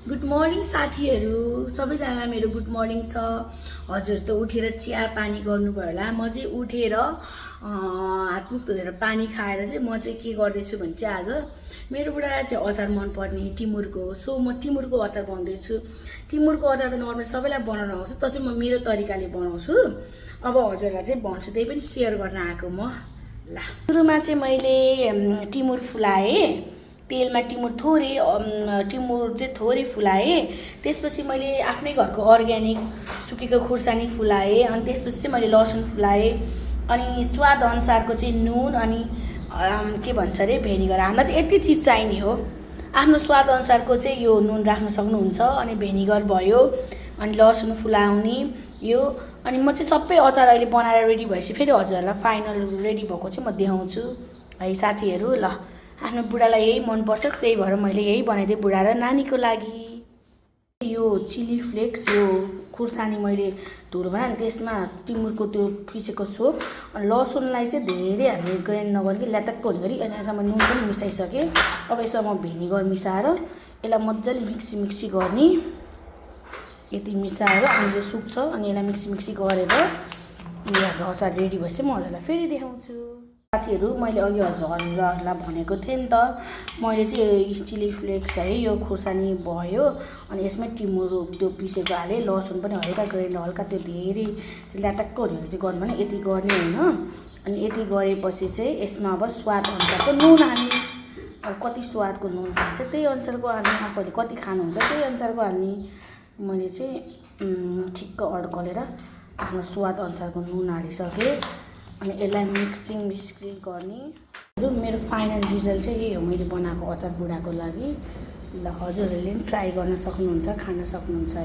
Good morning साथीहरू सबैजना मेरो गुड मर्निङ छ। हजुर त उठेर चिया पानी गर्नुभयो होला। म चाहिँ उठेर हातमुख धोएर पानी खाएर चाहिँ म चाहिँ के गर्दैछु भने चाहिँ आज मेरो बुढालाई चाहिँ अचार मनपर्ने टिमुरको, सो म टिमुरको अचार बनाउँदैछु। टिमुरको अचार त नर्मली सबैलाई बनाउन आउँछ, तर चाहिँ म मेरो तरिकाले बनाउँछु। अब हजुरलाई चाहिँ भन्छु, त्यही पनि सेयर गर्न आएको म। ल, सुरुमा चाहिँ मैले टिमुर फुलाएँ, तेलमा टिमुर चाहिँ थोरै फुलाएँ। त्यसपछि मैले आफ्नै घरको अर्ग्यानिक सुकेको खुर्सानी फुलाएँ। अनि त्यसपछि चाहिँ मैले लसुन फुलाएँ। अनि स्वाद अनुसारको चाहिँ नुन अनि के भन्छ अरे भेनिगर। हामीलाई चाहिँ यति चिज चाहिने हो, आफ्नो स्वाद अनुसारको चाहिँ यो नुन राख्न सक्नुहुन्छ। अनि भेनिगर भयो, अनि लसुन फुलाउने यो। अनि म चाहिँ सबै अचार अहिले बनाएर रेडी भएपछि फेरि हजुरहरूलाई फाइनल रेडी भएको चाहिँ म देखाउँछु है साथीहरू। ल, आफ्नो बुढालाई यही मनपर्छ, त्यही भएर मैले यही बनाइदिएँ बुढा र नानीको लागि। यो चिली फ्लेक्स, यो खुर्सानी मैले धुलो बनाएँ, त्यसमा टिमुरको त्यो पिसेको सोप, अनि लसुनलाई चाहिँ धेरै हामीले ग्राइन्ड नगरी ल्यातक्क हुने गरी, अनि यसमा नुन पनि मिसाइसकेँ। अब यसमा म भेनिगर मिसाएर यसलाई मजाले मिक्सी गर्ने। यति मिसाएर अनि यो सुक्छ, अनि यसलाई मिक्सी गरेर अनि हाम्रो अचार रेडी भएपछि म हजुरलाई फेरि देखाउँछु। साथीहरू, मैले अघि हजुरहरूलाई भनेको थिएँ नि त, मैले चाहिँ चिली फ्लेक्स है, यो खुर्सानी भयो, अनि यसमै टिमुर त्यो पिसेको हालेँ, लसुन पनि हल्का ग्राइन्ड, हल्का त्यो धेरै ल्याटक्क हुने चाहिँ गर्नु भने यति गर्ने होइन। अनि यति गरेपछि चाहिँ यसमा अब स्वाद अनुसारको नुन हाल्ने। अब कति स्वादको नुन खान्छ त्यही अनुसारको हाल्ने, आफूले कति खानुहुन्छ त्यही अनुसारको हाल्ने। मैले चाहिँ ठिक्क अड्कलेर आफ्नो स्वाद अनुसारको नुन हालिसकेँ। अनि यसलाई मिक्सिङ गर्ने। मेरो फाइनल रिजल्ट चाहिँ यही हो, मैले बनाएको अचार बुढाको लागि। ल, हजुरहरूले पनि ट्राई गर्न सक्नुहुन्छ, खान सक्नुहुन्छ।